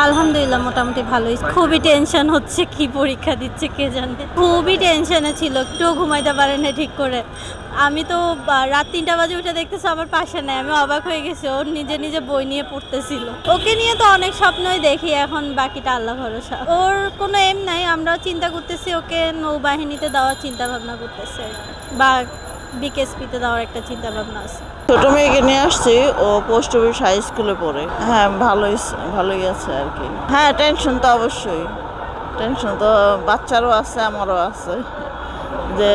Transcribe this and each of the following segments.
আলহামদুলিল্লাহ মোটামুটি ভালোই। খুবই টেনশন হচ্ছে, কি পরীক্ষা দিচ্ছে কে জানে। খুবই টেনশনে ছিল, একটুও ঘুমাইতে পারে না ঠিক করে। আমি তো রাত 3টা বাজে উঠে দেখতেছি আমার পাশে নেই, আমি অবাক হয়ে গেছি। ওর নিজে নিজে বই নিয়ে পড়তেছিল। ওকে নিয়ে তো অনেক স্বপ্নই দেখি, এখন বাকিটা আল্লাহ ভরসা। ওর কোনো এম নাই, আমরাও চিন্তা করতেছি ওকে নৌবাহিনীতে দেওয়ার চিন্তা ভাবনা করতেছে, বা বিকেএসপিতে দেওয়ার একটা চিন্তা ভাবনা আছে। ছোট মেয়েকে নিয়ে আসছি, ও পোস্ট অফিস হাই স্কুলে পড়ে। হ্যাঁ, ভালোই আছে আর কি। হ্যাঁ, টেনশন তো অবশ্যই, টেনশন তো বাচ্চারও আছে, আমারও আছে। যে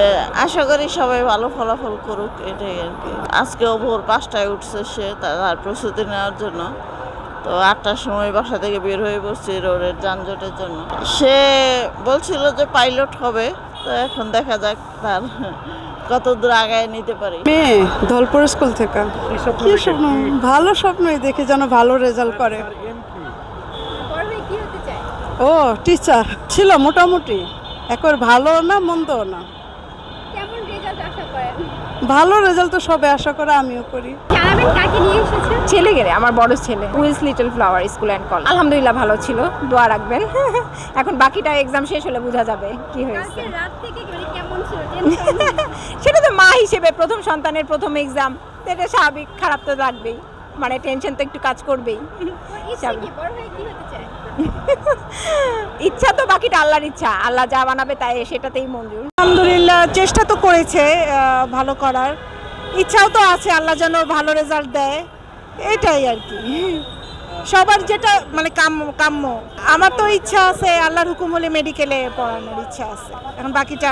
আশা করি সবাই ভালো ফলাফল করুক, এটাই আর কি। আজকেও ভোর 5টায় উঠছে সে তার প্রস্তুতি নেওয়ার জন্য। তো 8টার সময় বাসা থেকে বের হয়ে পড়ছি রোডের যানজটের জন্য। সে বলছিল যে পাইলট হবে, তো এখন দেখা যাক তার কত দূর আগায় নিতে পারি। মেয়ে ধলপুর স্কুল থেকে। কি স্বপ্ন? ভালো স্বপ্নই দেখি, যেন ভালো রেজাল্ট করে। ও টিচার ছিল মোটামুটি, এখন ভালো না মন্দও না। কেমন রেজাল্ট আশা করেন? ভালো রেজাল্ট তো সবে আশা করে, আমিও করি। জানাবেন কাকে নিয়ে এসেছেন? ছেলে গেলে আমার বড় ছেলে, Willes little flower school and college. আলহামদুলিল্লাহ ভালো ছিল, দোয়া রাখবেন। এখন বাকিটা এক্সাম শেষ হলে বোঝা যাবে কি হয়েছে। কালকে রাত থেকে কেমন ছিল? টেনশন? সেটা তো মা হিসেবে প্রথম সন্তানের প্রথম এক্সাম, এটা স্বাভাবিক, খারাপ তো লাগবেই, মানে টেনশন তো একটু কাজ করবেই। ইচ্ছা কি বড় হয়ে কি হতে চায়? ইচ্ছা তো বাকিটা আল্লাহর ইচ্ছা, আল্লাহ যা বানাবে তাই সেটাতেই মঞ্জুর। আলহামদুলিল্লাহ চেষ্টা তো করেছে ভালো করার, ইচ্ছাও তো আছে আল্লাহ যেন ভালো রেজাল্ট দেয়, এটাই আর কি। সবার যেটা মানে কাম্য। আমার তো ইচ্ছা আছে, আল্লাহর হুকুম হলে মেডিকেলে পড়ানোর ইচ্ছা আছে, এখন বাকিটা